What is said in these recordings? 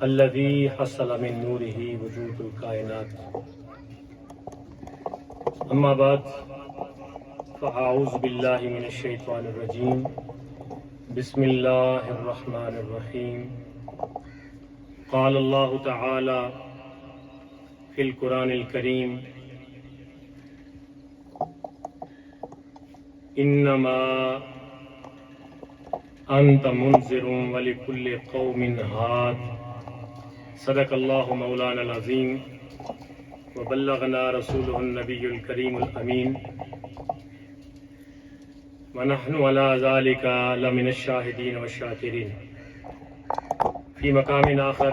الذي حصل من نوره وجود الكائنات. أما بعد فأعوذ بالله من الشيطان الرجيم. بسم الله الرحمن الرحيم. قال الله تعالى في القرآن الكريم: إنما أنت منذر ولكل قوم هاد. صدق الله مولانا العظيم وبلغنا رسوله النبي الكريم الأمين ونحن على ذلك لمن الشاهدين والشاكرين. في مقام آخر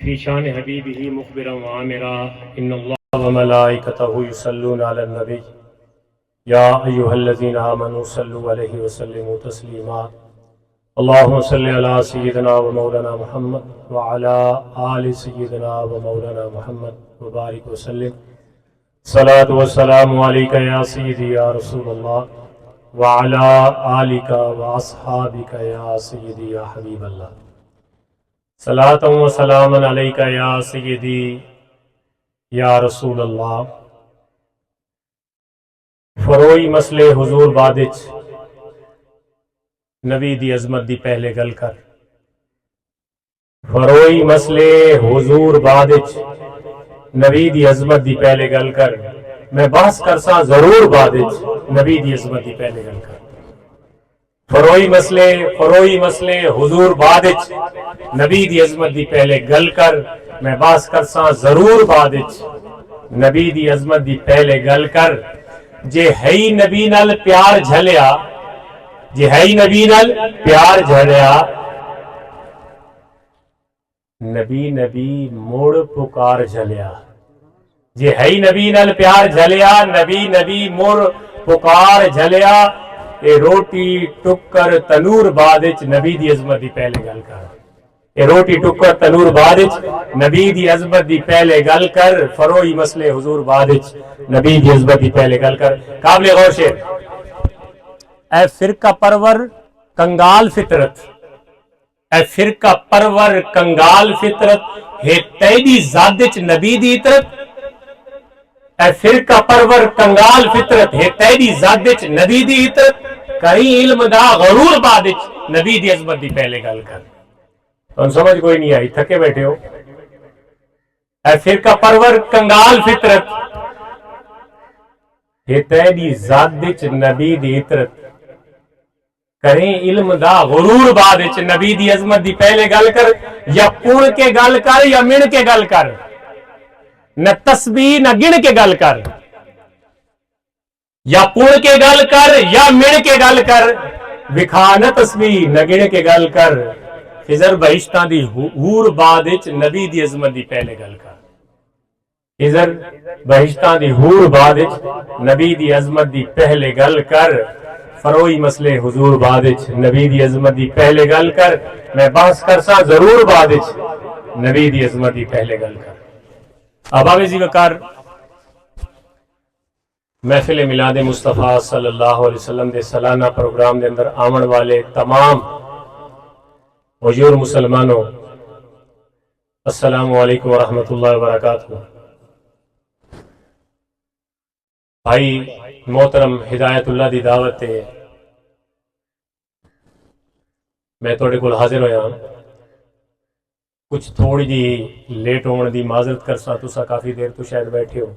في شان حبيبه مخبرا وعامرا: إن الله وملائكته يصلون على النبي يا أيها الذين آمنوا صلوا عليه وسلموا تسليما. اللهم صل على سيدنا ومولانا محمد وعلى آل سيدنا ومولانا محمد وبارك وسلم. صلاة والسلام عليك يا سيدي يا رسول الله وعلى آلك وأصحابك يا سيدي يا حبيب الله. صلاة وسلام عليك يا سيدي یا رسول اللہ. فروئی مسئلے حضور بادچ نبی دی عظمت دی پہلے گل کر. فروئی مسئلے حضور بادچ نبی دی عظمت دی پہلے گل کر. میں بحث کرسا ضرور بادچ نبی دی عظمت دی پہلے گل کر. فروئی مسئلے حضور بادچ نبی دی عظمت دی پہلے گل کر. میں بحث کرسا ضرور بادچ نبی دی عظمت دی پہلے گل کر. جے ہی نبی نال پیار جھلیا، جے ہی نبی نال پیار جھلیا، نبی نبی موڑ پکار جھلیا. جے ہی نبی نال پیار جھلیا، نبی نبی موڑ پکار جھلیا. اے روٹی ٹکر تنور بادچ نبی دی عظمت دی پہلے گل کر. اے روٹی ٹکر تنور بادچ نبی دی عظمت دی پہلے گل کر. فروئی مسئلے حضور بادچ نبی دی عظمت دی پہلے گل کر. قابل غور شعر: اے فرقہ پرور کنگال فطرت، اے فرقہ پرور کنگال فطرت، ہے تیری ذات نبی دی عطرت. اے فرقہ پرور کنگال فطرت، ہے تیری ذات نبی دی عطرت. کہیں علم دا غرور بادچ نبی دی عظمت دی پہلے گل کر. تو سمجھ کوئی نہیں آئی، تھکے بیٹھے ہو. اے فرقہ پرور کنگال فطرت، ہے تیری ذات نبی دی عطرت. کریں علم دا غرور بادچ نبی دی عظمت دی پہلے گل کر. یا پڑھ کے گل کر یا من کے گل کر، نہ تسبیح نہ گن کے گل کر. یا پڑھ کے گل کر یا من کے گل کر، وکھا نہ تسبیح نہ گن کے گل کر. خضر بہشتاں دی حور بادچ نبی دی عظمت دی پہلے گل کر. خضر بہشتاں دی حور بادچ نبی دی عظمت دی پہلے گل کر. فروئی مسئلے حضور بادچ نبی دی عظمت دی پہلے گل کر. میں بحث کرسا ضرور بادچ نبی دی عظمت دی پہلے گل کر. اباب زی وقار محفل میلاد مصطفیٰ صلی اللہ علیہ وسلم دے سالانہ پروگرام دے اندر آمن والے تمام حضور مسلمانوں، السلام علیکم ورحمۃ اللہ وبرکاتہ. بھائی محترم ہدایت اللہ دی دعوت تے میں تھوڑے کول حاضر ہویا. کچھ تھوڑی جی لیٹ ہونے دی معذرت کرسا، تسا کافی دیر تو شاید بیٹھے ہو.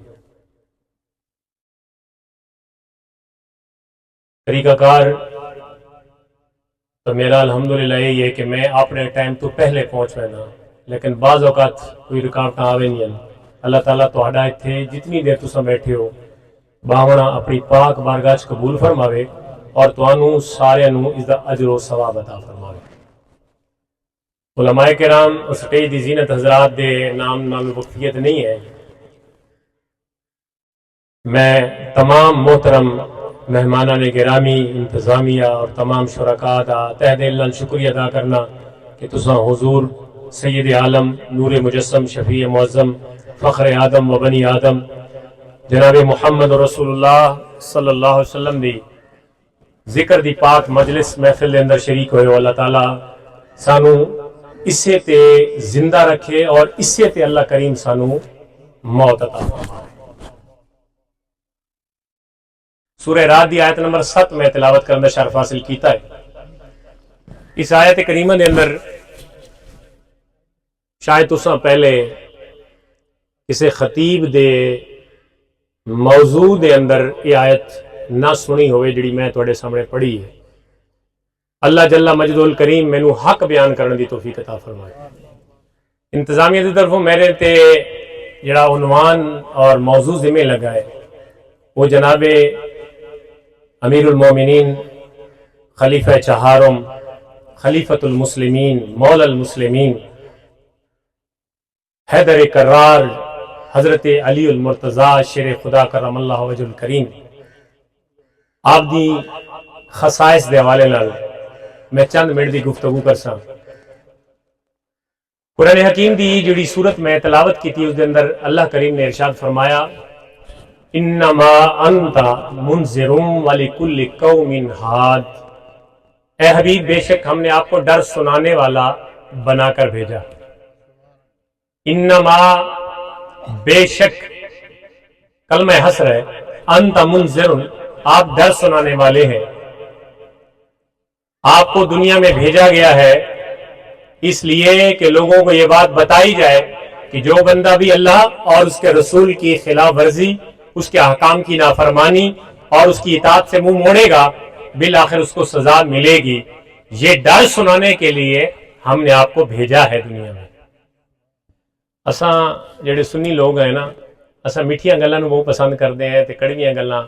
طریقہ کار تو میرا الحمدللہ یہی ہے کہ میں اپنے ٹائم تو پہلے پہنچ رہنا، لیکن بعض اوقات کوئی رکاوٹاں آوے نہیں ہیں. اللہ تعالیٰ تہاڈا ایتھے جتنی دیر تسا بیٹھے ہو باونا اپنی پاک بارگاہ قبول فرماوے اور توانوں سارے نو اس دا اجر و ثواب عطا فرماوے. علماء کرام اور سٹیج دی زینت حضرات دے نام وقفیت نہیں ہے. میں تمام محترم مہمانان گرامی، انتظامیہ اور تمام شرکاء دا تہ دل نال شکریہ ادا کرنا کہ تساں حضور سید عالم نور مجسم شفیع معظم فخر آدم و بنی آدم جناب محمد رسول اللہ صلی اللہ علیہ وسلم دی ذکر دی پاک مجلس محفل دے اندر شریک ہوئے. اللہ تعالیٰ سانو اسے تے زندہ رکھے اور اسے تے اللہ کریم سانو موت عطا فرمائے۔ سورہ رات دی آیت نمبر 7 میں تلاوت کرنے شرف حاصل کیتا ہے۔ اس آیت کریمہ دے اندر شاید تساں پہلے کسی خطیب دے موضوع دے اندر یہ آیت نہ سنی ہوئے جڑی میں تواڈے سامنے پڑھی ہے۔ اللہ جل مجد الکریم مینوں حق بیان کرنے دی توفیق عطا فرمائے۔ انتظامیہ دی طرفوں میرے تے جڑا عنوان اور موضوع ذمہ لگا ہے وہ جناب امیر المومنین خلیفہ چہارم خلیفۃ المسلمین مولا المسلمین حیدر کرار حضرت علی المرتضیٰ شیر خدا کرم اللہ وجہ الکریم آپ دی خصائص دے حوالے نال میں چند منٹ دی گفتگو کرساں۔ قرآن حکیم دی جڑی صورت میں تلاوت کی تھی اس دے اندر اللہ کریم نے ارشاد فرمایا انما انت منذر ولکل قوم ہاد، اے حبیب بے شک ہم نے آپ کو ڈر سنانے والا بنا کر بھیجا۔ انما بے شک کلمہ حسر ہے، انت منذر آپ ڈر سنانے والے ہیں، آپ کو دنیا میں بھیجا گیا ہے اس لیے کہ لوگوں کو یہ بات بتائی جائے کہ جو بندہ بھی اللہ اور اس کے رسول کی خلاف ورزی، اس کے احکام کی نافرمانی اور اس کی اطاعت سے منہ موڑے گا بالآخر اس کو سزا ملے گی۔ یہ ڈر سنانے کے لیے ہم نے آپ کو بھیجا ہے دنیا میں۔ اساں جڑے سنی لوگ ہیں نا، اساں میٹھیاں گلاں نوں بہت پسند کرتے ہیں تے کڑویاں گلاں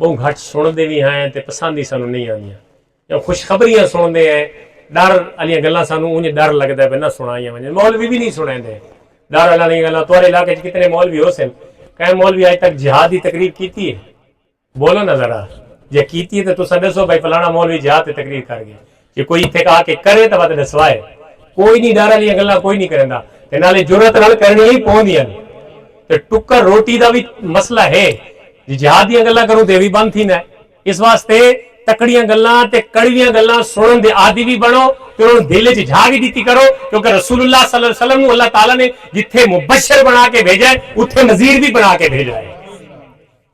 بہت گھٹ سنتے بھی ہیں تے پسند ہی سانوں نہیں آندیاں، یا خوشخبریاں سنتے ہیں ڈر والی گلاں سانوں انج ڈر لگتا ہے پہ نہ سنائیاں ونجن۔ مولوی بھی نہیں سنائندے ڈر والی گلاں۔ تہاڈے علاقے چ کتنے مولوی ہو سن؟ کہ مولوی آج تک جہاد کی تقریر کیتی ہے؟ بولو نا ذرا، جے کیتی ہے تو تساں دسو بھائی فلانا مولوی جہاد کی تقریر کر گیا۔ کہ کوئی اتنے آ کے کرے تو بات دسوائے، کوئی نہیں ڈر والی گلاں کوئی نہیں کرندا تے نالے جرأت نال کرنی ہی پوندیاں نے۔ تے ٹکر روٹی دا بھی مسئلہ ہے، جی جہاد دیاں گلاں کروں تے بھی بند تھی نہ، اس واسطے تکڑیاں گلاں تے کڑویاں گلاں سنن دے عادی بھی بنو تے انہوں دل وچ جھاگ دیتی کرو، کیونکہ رسول اللہ صلی اللہ علیہ وسلم کو اللہ تعالیٰ نے جتھے مبشر بنا کے بھیجا ہے اتھے نذیر بھی بنا کے بھیجا ہے۔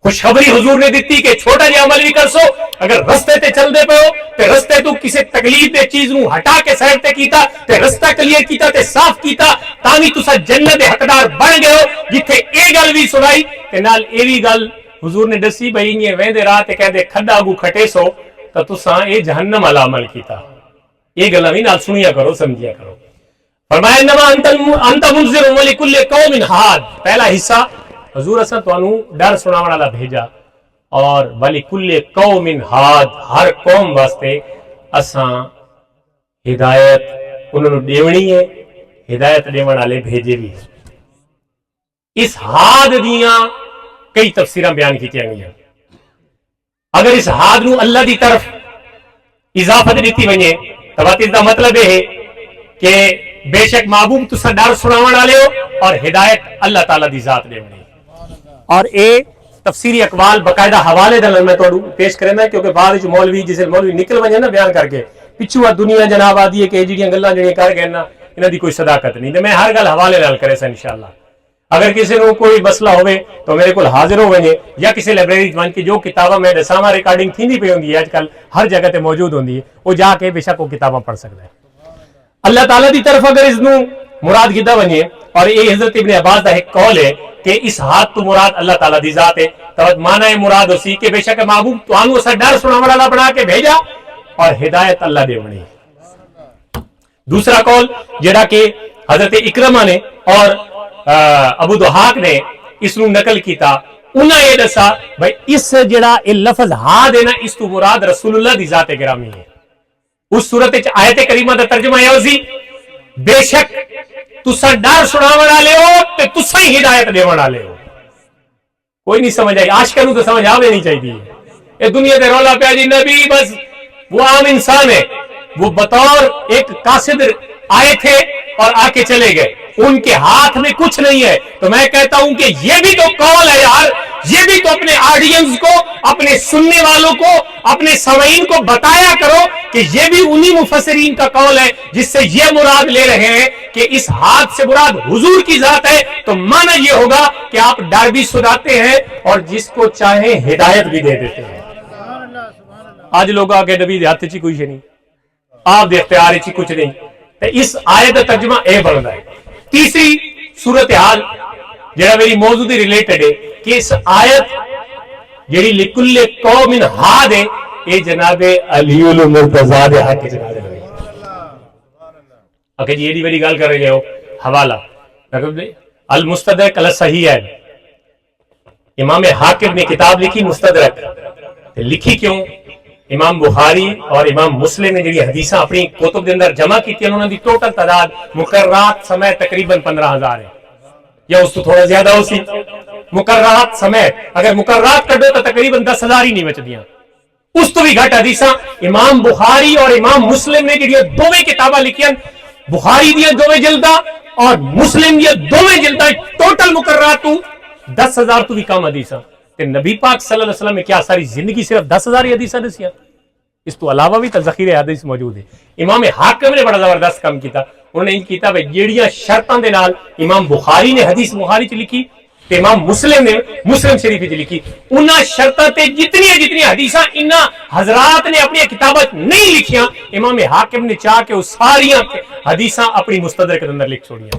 خوشخبری حضور نے دیتی کہ چھوٹا جہا عمل بھی کر سو، اگر رستے تے چل دے پے ہو تے رستے تو کسی تکلیف دے چیز نو ہٹا کے سائڈ تے کیتا تے رستہ کلیئر کیتا تے صاف کیتا تاوی تسا جنت دے حقدار بن گئے ہو۔ جتھے اے گل بھی سنائی تے نال اے وی گل حضور نے دسی بھئی انجے ویندے راہ تے کہندے کھڈا اگو کھٹے سو تو تساں اے جہنم والا عمل کیتا۔ یہ گلاں بھی نال سنیا کرو، سمجھیا کرو۔ فرمایا انما انت منذر ولکل قوم ہاد، پہلا حصہ حضور اساں تانوں ڈر سناون والا بھیجا، اور ولکل قوم ہاد ہر قوم واسطے اساں ہدایت انہوں نے دیونی ہے، ہدایت دیون والے بھیجے بھی۔ اس ہاد دیاں کئی تفسیراں بیان کیتیاں گئیاں۔ اگر اس ہاد نو اللہ دی طرف اضافت دیتی ونجے تو اس دا مطلب ہے کہ بے شک محبوب تساں ڈر سناون والے ہو اور ہدایت اللہ تعالیٰ دی ذات دیونی۔ اور اے تفسیری اقوال باقاعدہ حوالے دے میں تانوں پیش کرنا، کیونکہ بعد وچ مولوی جسے مولوی نکل ونجے نا بیان کر کے پچھو دنیا جناب آدھی ہے کہ جڑیاں گلاں جڑیاں کر گئے نا انہاں دی کوئی صداقت نہیں، تے میں ہر گل حوالے نال کرے سا انشاءاللہ۔ اگر کسی نو کوئی مسئلہ ہوئے تو میرے کو حاضر ہو ونجے، یا کسی لائبریری ون کے جو کتاباں میں دساواں ریکارڈنگ تھیندی پئی ہوندی ہے اج کل ہر جگہ تے موجود ہوندی ہے، وہ جا کے بے شک وہ کتاباں پڑھ سکدا ہے۔ اللہ تعالیٰ دی طرف اگر اس نو مراد کیتا ونجے، اور یہ حضرت ابن عباس دا ایک قول ہے کہ اس ہاتھ تو مراد اللہ تعالیٰ دی ذات ہے، تو معنی مراد اسی کہ بے شک محبوب تانوں اسا ڈر سناون والا بنا کے بھیجا اور ہدایت اللہ دے بنی۔ دوسرا قول جڑا کہ حضرت اکرمہ نے اور ابو دحاق نے اس نو نقل کیتا، انہاں یہ دسا بھائی اس جڑا یہ لفظ ہاد ہے نا اس تو مراد رسول اللہ دی ذات گرامی ہے۔ اس صورت وچ آیت کریمہ دا ترجمہ یہ ہوسی بے شک تساں ڈر سناون والے ہو تے تساں ہی ہدایت دیون والے ہو۔ کوئی نہیں سمجھ آئی، عاشقاں نوں تو سمجھ آوے نہیں چاہیے۔ یہ دنیا تے رولا پیا جی نبی بس وہ عام انسان ہے، وہ بطور ایک قاصد آئے تھے اور آ کے چلے گئے، ان کے ہاتھ میں کچھ نہیں ہے۔ تو میں کہتا ہوں کہ یہ بھی تو قول ہے یار، یہ بھی تو اپنے آڈینس کو، اپنے سننے والوں کو، اپنے سامعین کو بتایا کرو کہ یہ بھی انہی مفسرین کا قول ہے جس سے یہ مراد لے رہے ہیں کہ اس ہاتھ سے مراد حضور کی ذات ہے، تو معنی یہ ہوگا کہ آپ ڈر بھی سناتے ہیں اور جس کو چاہیں ہدایت بھی دے دیتے ہیں۔ آج لوگ آگے نبی دے ہاتھ چی کوئی نہیں، آپ دے اختیار چی کچھ نہیں، تو اس آیت کا ترجمہ اے بنتا ہے۔ تیسری صورتحال جڑا میری موضوع دی ریلیٹڈ ہے کہ اس آیت جڑی لکل قوم ہاد ہے، اے جناب علی المرتضی دے حق وچ نازل ہوئی۔ اوکے جی، ایڈی بڑی گل کر رہے ہو، حوالہ المستدرک علی الصحیح ہے، امام حاکم نے کتاب لکھی مستدرک، لکھی کیوں؟ امام بخاری اور امام مسلم نے جڑی حدیثاں اپنی کتب دے اندر جمع کی تھی، انہوں نے ٹوٹل تعداد مقررات سمیت تقریباً 15,000 ہے، یا اس تو تھوڑا زیادہ ہو سی مقررات سمیت، اگر مقررات کر دو تو تقریباً 10,000 ہی نہیں بچ دیاں۔ اس تو بھی گھٹ حدیثاں امام بخاری اور امام مسلم نے جڑی دوویں کتاباں لکھیاں، بخاری دیاں دوویں جلداں اور مسلم دیاں دوویں جلداں، ٹوٹل مقررات تو 10,000 تو بھی کم حدیثاں۔ کہ نبی پاک صلی اللہ علیہ وسلم میں کیا ساری زندگی صرف 10,000 حدیثاں دسیاں؟ اس تو علاوہ بھی ذخیرہ حدیث موجود ہے۔ امام حاکم نے بڑا زبردست کام کیتا، انہوں نے کیتا بھئی جیڑیاں شرطاں دے نال امام بخاری نے حدیث بخاری چ لکھی تے امام مسلم نے مسلم شریف چ لکھی، انہاں شرطاں تے جتنی حدیثاں انہاں حضرات نے اپنی کتاباں نہیں لکھیاں، امام حاکم نے چاہ کے وہ ساریاں حدیثاں اپنی مستدرک کے اندر لکھ چھوڑیاں۔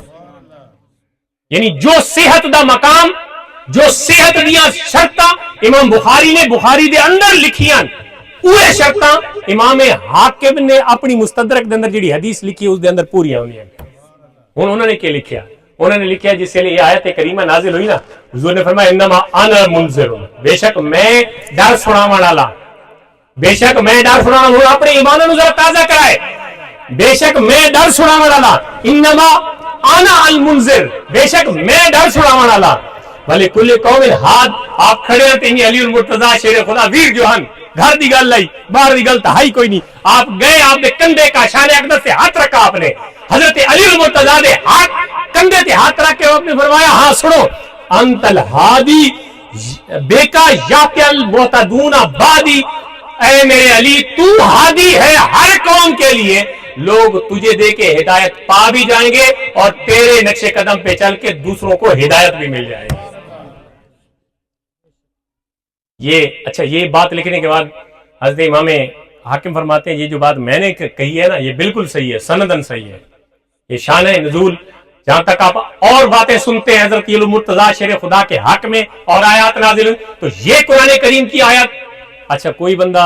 یعنی جو صحت دا مقام، جو صحت دیاں شرطاں امام بخاری نے بخاری دے اندر لکھیاں، اوہ شرطاں امام حاکم نے اپنی مستدرک دے اندر جڑی حدیث لکھی اس دے اندر پوریاں ہونیاں۔ ہن انہوں نے کیا لکھیا؟ انہوں نے لکھیا جس سے یہ آیت کریمہ نازل ہوئی نا، حضور نے فرمایا انما انا منذر، بے شک میں ڈر سناون والا، بے شک میں ڈر سناون والا، اپنے ایمان نو ذرا تازہ کرائے، بے شک میں ڈر سناون والا، انما انا المنذر، بے شک میں ڈر سناون والا، بھلے کل قوم ہاد۔ آپ کھڑے ہیں تے علی المرتضی شیر خدا ویر جوہن، گھر دی گل لائی، باہر دی گل تہائی کوئی نہیں، آپ گئے، آپ نے کندھے کا شان اقدس سے ہاتھ رکھا، آپ نے حضرت علی المرتضی دے ہاتھ کندھے تے ہاتھ رکھ کے آپ نے فرمایا ہاں سنو، انت الہادی بیکا یاتی المعتدون بعدی، اے میرے علی تو ہادی ہے ہر قوم کے لیے، لوگ تجھے دے کے ہدایت پا بھی جائیں گے اور تیرے نقش قدم پہ چل کے دوسروں کو ہدایت بھی مل جائے گی۔ یہ بات لکھنے کے بعد حضرت امام حاکم فرماتے ہیں یہ جو بات میں نے کہی ہے نا یہ بالکل صحیح ہے، سندن صحیح ہے، یہ شان نزول۔ جہاں تک آپ اور باتیں سنتے ہیں حضرت علی المرتضی شیر خدا کے حق میں اور آیات نازل ہوئی، تو یہ قرآن کریم کی آیات۔ اچھا کوئی بندہ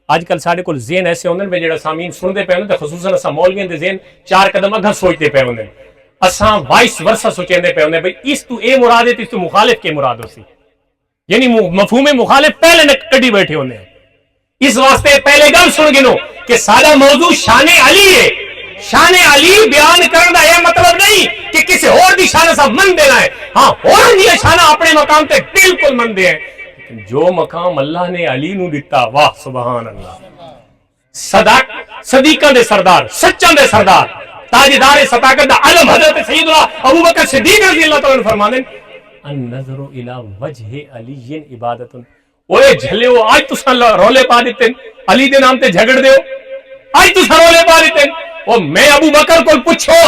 آج کل ساڑھے کو ذہن ایسے ہوندے میں جڑا سامعین سنتے پہ ہوندے، خصوصاً اساں مولویاں دے ذہن 4 قدم اگھا سوچتے پہ ہوندے، اساں وائس ورسا سوچیندے پہ ہوندے بھئی اس تو اے مراد ہے تو اس تو مخالف کے مراد ہو سی، یعنی مفہوم مخالف پہلے نہ کڈی بیٹھے ہوندے ہیں۔ اس واسطے پہلے گل سن گنو کہ سارا موضوع شان علی ہے، شان علی بیان کرنا یہ مطلب نہیں کہ کسی اور دی شان سا من دینا ہے، ہاں اور دی شان اپنے مقام تے بالکل من دے ہیں، جو مقام اللہ نے علی نو دیتا، واہ سبحان اللہ، صدیقہ دے سردار، سچاں دے سردار، تاجدار صداقت دا علم حضرت سیدنا ابوبکر صدیق رضی اللہ تعالیٰ عنہ فرمانے النظر الى وجہ علی عبادت۔ اوے جھلیو آج تساں رولے پا دیتے علی دے نام تے جھگڑ دیو، آج تساں رولے پا دیتے، او میں ابو بکر کو پوچھو،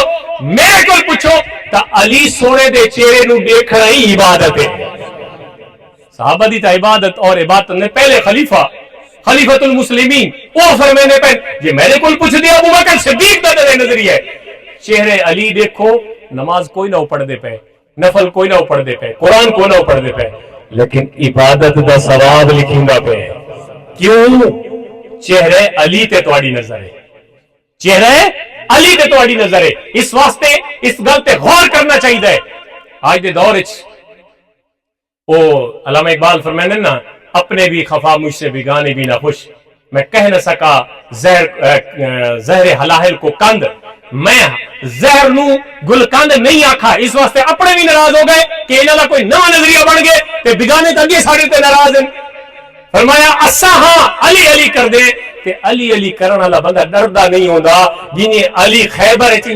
میرے کو پوچھو تا علی سونے دے چہرے نو دیکھنا ہی عبادت ہے۔ صحابہ دی تا عبادت اور عبادت نے پہلے خلیفۃ المسلمین وہ فرمانے پہ جی میرے کو پوچھ دیا ابو بکر صدیق دا دے نظریہ ہے، چہرے علی دیکھو، نماز کوئی نہ پڑھ دے پہ، نفل کوئی نہ پڑھ دے پہ، قرآن کوئی نہ پڑھ دے پہ، لیکن عبادت دا ثواب لکھیندا پہ۔ کیوں؟ چہرے علی تے تواڈی نظر ہے، چہرے علی تے تواڈی نظر ہے، اس واسطے اس گل تے غور کرنا چاہیے۔ آج دے دور وچ او علامہ اقبال فرماندے نا اپنے بھی خفا مجھ سے بیگانے بھی نہ خوش، میں کہہ نہ سکا زہر حلاحل کو کند، میں زہر نو گل کند نہیں آکھا، اس واسطے اپنے بھی ناراض ہو گئے کہ انہاں دا کوئی نواں نظریہ بن گئے تے بیگانے تے اگے ساڈے تے ناراض ہیں۔ فرمایا اسا ہاں علی علی کر دے تے علی علی کرن والا بندہ ڈردا نہیں ہوندا، جنہیں علی خیبر وچ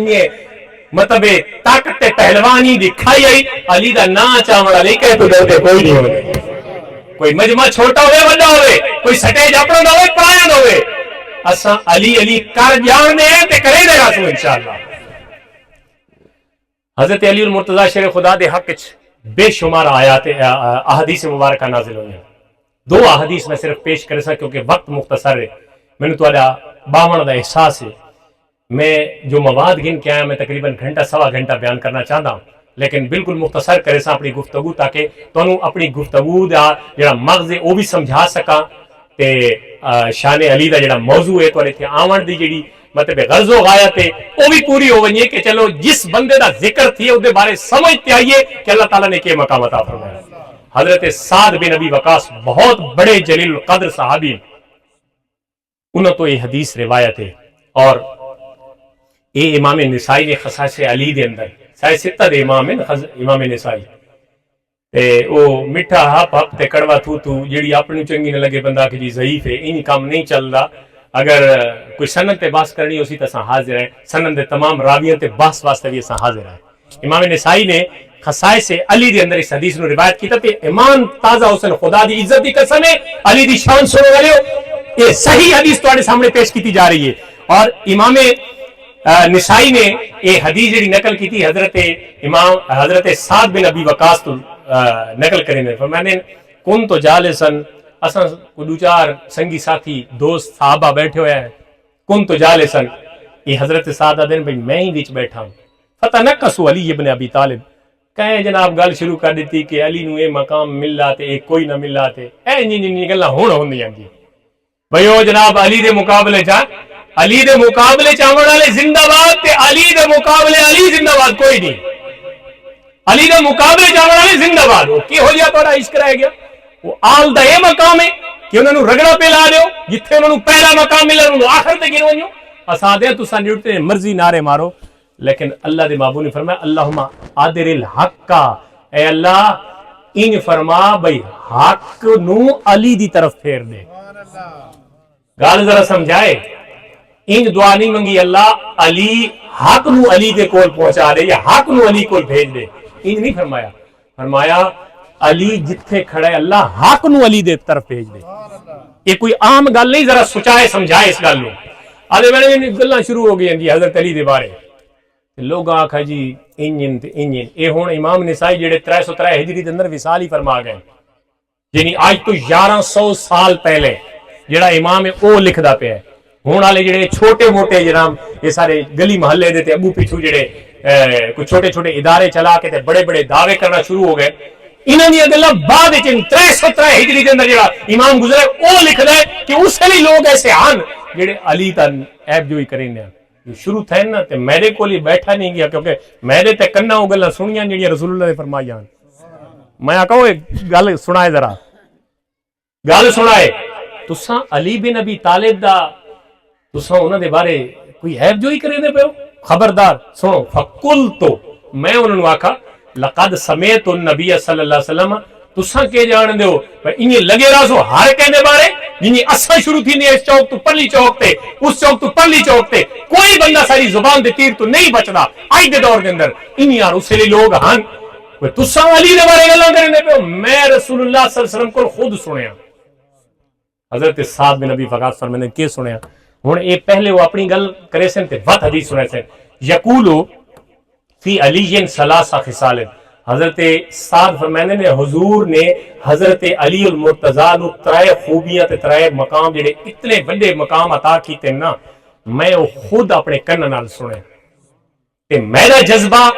مطلب طاقت تے پہلوانی دکھائی آئی، علی دا نا چاوڑا لے کے تو ڈردے کوئی نہیں ہوندے۔ کوئی مجمع چھوٹا ہوئے بڑا ہوئے، کوئی سٹیج اپنا نہ ہوئے پرایا نہ ہوئے، اساں علی علی کر جانے ہیں تے کرے دے گا سو انشاءاللہ۔ حضرت علی المرتضی شیر خدا دے حق وچ بے شمار آیات احادیث مبارکہ نازل ہوئی ہیں۔ دو احادیث میں صرف پیش کرے سا کیونکہ وقت مختصر ہے، میں نے تھوڑا باون دا احساس ہے، میں جو مواد گن کے آیا میں تقریباً گھنٹہ سوا گھنٹہ بیان کرنا چاہتا ہوں، لیکن بالکل مختصر کرے سا اپنی گفتگو تاکہ تانوں اپنی گفتگو دا جڑا مغز ہے وہ بھی سمجھا سکا تے شان علی دا جڑا موضوع ہے تواڈے تے آون دی جڑی مطلب غرض و غایت ہے وہ بھی پوری ہو ونجے کہ چلو جس بندے دا ذکر تھی اس دے بارے سمجھتے آئیے کہ اللہ تعالیٰ نے کیا مقام عطا فرمایا۔ حضرت سعد بن ابی وقاص بہت بڑے جلیل القدر صحابی، انہوں تو یہ حدیث روایت ہے، اور یہ امام نسائی نے خصائص علی دے اندر سائے ستہ دے امام نسائی تے او مٹھا ہپ ہپ تے کڑوا تھو جیڑی اپنی چنگی نہ لگے بندہ کہ جی ضعیف ہے، انہی کام نہیں چل رہا۔ اگر کوئی سند تے بحث کرنی اسی تساں حاضر ہیں، سند دے تمام راویوں تے بحث واسطے بھی اساں حاضر ہیں۔ امام نسائی نے خصائص علی دے اندر اس حدیث نو روایت کیتا تے ایمان تازہ حسن خدا دی عزت دی قسم ہے، علی دی شان سنو والے یہ صحیح حدیث تواڈے سامنے پیش کیتی جا رہی ہے، اور امام نسائی نے یہ حدیث جڑی نقل کی تھی حضرت سعد بن ابی وقاص تو نقل کریں نے فرمانے کن تو جالسن، اساں کو دو چار سنگی ساتھی دوست صحابہ بیٹھے ہوئے ہیں، کن تو جالسن، یہ حضرت سعد دن بھائی میں ہی بیچ بیٹھا ہوں، فتنقص علی ابن ابی طالب، کہیں جناب گل شروع کر دیتی کہ علی نو اے مقام مل لاتے اے کوئی نہ مل لاتے، اے جی گلاں ہن ہوندیاں جی بھائی او جناب علی دے مقابلے چا علی دے مقابلے چاون والے زندہ باد تے علی دے مقابلے علی زندہ باد کوئی نہیں، علی دے مقابلے چاون والے زندہ باد وہ کی ہو جیا تھوڑا عشق رہ گیا، وہ آل دا یہ مقام ہے کہ انہوں نے رگڑا پہ لا دیو، جتھے انہوں نے پہلا مقام ملا انہوں نے آخر تے گنو جو اساں دے تساں نیوٹے مرضی نعرے مارو، لیکن اللہ دے محبوب نے فرمایا اللہم عادر الحق کا، اے اللہ ان فرما بھئی حق نو علی دی طرف پھیر دے، گال ذرا سمجھائے، ان دعا نہیں منگی اللہ علی حق نو علی دے کول پہنچا دے یا حق نو علی کول بھیج دے، ان نہیں فرمایا، فرمایا علی جتھے کھڑا ہے اللہ حق نو علی دے طرف بھیج دے۔ یہ کوئی عام گل نہیں، ذرا سچائے سمجھائے اس گل نو۔ آدھے میں گلاں شروع ہو گئی جی حضرت علی دے بارے، لوگ آکھا جی انجن تے انجن، اے ہن امام نسائی جڑے 303 ہجری دے اندر وصال ہی فرما گئے، یعنی آج تو 1100 سال پہلے جڑا امام ہے او لکھدا پیا ہے، ہون والے جڑے چھوٹے موٹے جناب یہ سارے گلی محلے دے تے ابو پیچھو جڑے کوئی چھوٹے چھوٹے ادارے چلا کے تے بڑے بڑے دعوے کرنا شروع ہو گئے، انہاں دی گلاں بعد وچ 303 ہجری دے اندر جڑا امام گزرے او لکھدا ہے کہ اس لیے لوگ ایسے ہن جڑے علی تا عیب جوئی کریں نے شروع تھے نا تے میرے کول ہی بیٹھا نہیں گیا، کیونکہ میرے تے کنا او گلاں سنیاں جڑیاں رسول اللہ نے فرمائیاں، میں آکھاں گل سنائے ذرا گل سنائے، تساں علی بن ابی طالب دا تساں انہاں دے بارے کوئی عیب جوئی کرے دے پیو، خبردار سنو، فقلت میں انہاں نوں آکھا لقد سمعت النبی صلی اللہ علیہ وسلم، تساں کے جان دیو انہیں لگے رہا سو ہر کہنے بارے جنہیں اساں شروع تھی نہیں اس چوک تو پرلی چوک تے اس چوک تو پرلی چوک تے کوئی بندہ ساری زبان دے تیر تو نہیں بچدا آج دے دور دے اندر، انہیں یار اسے لئے لوگ ہن تساں علی دے بارے گلاں کرنے پیو، میں رسول اللہ صلی اللہ علیہ وسلم کو خود سنیا۔ حضرت سعد بن ابی وقاص فرمانے نے کی سنیا، ہن اے پہلے وہ اپنی گل کرے سن تے وقت حدیث سنے سن، یقولو فی علی ثلاثہ خصال، حضرت سعد فرمانے نے حضور نے حضرت علی المرتضیٰ نو 3 خوبیاں تے 3 مقام جڑے اتنے بڑے مقام عطا کیتے نا، میں وہ خود اپنے کن نال سنے تے میرا جذبہ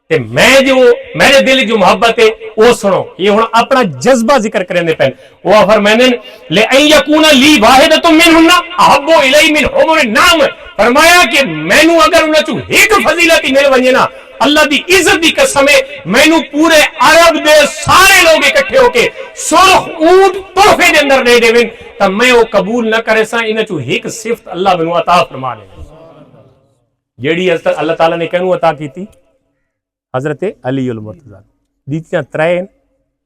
تے میں جو میرے دل جو محبت ہے وہ سنو، یہ ہن اپنا جذبہ ذکر کرنے پین، وہ فرمانے لے ان یکون لی واحدۃ منہن احب الی من حمر النعم، فرمایا کہ مینوں اگر انہاں چوں ایک فضیلت مل ونجے نا اللہ دی عزت دی قسم ہے مینوں پورے عرب دے سارے لوگ اکٹھے ہو کے سرخ اونٹ تحفے دے اندر دے دیون تے میں وہ قبول نہ کرے سا انہاں چوں ایک صفت اللہ مینوں عطا فرما لے، جیڑی اللہ تعالی نے کینوں عطا کیتی حضرت علی المرتضیٰ دیتیاں 3،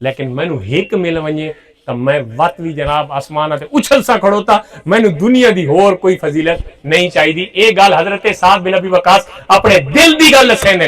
لیکن مینوں ایک مل ونجے تو میں وقت بھی جناب آسمان تے اچھل سا کھڑوتا، میں نے دنیا دی اور کوئی فضیلت نہیں چاہی دی۔ اے گل حضرت سعد بن ابی وقاص اپنے دل دی گل دسین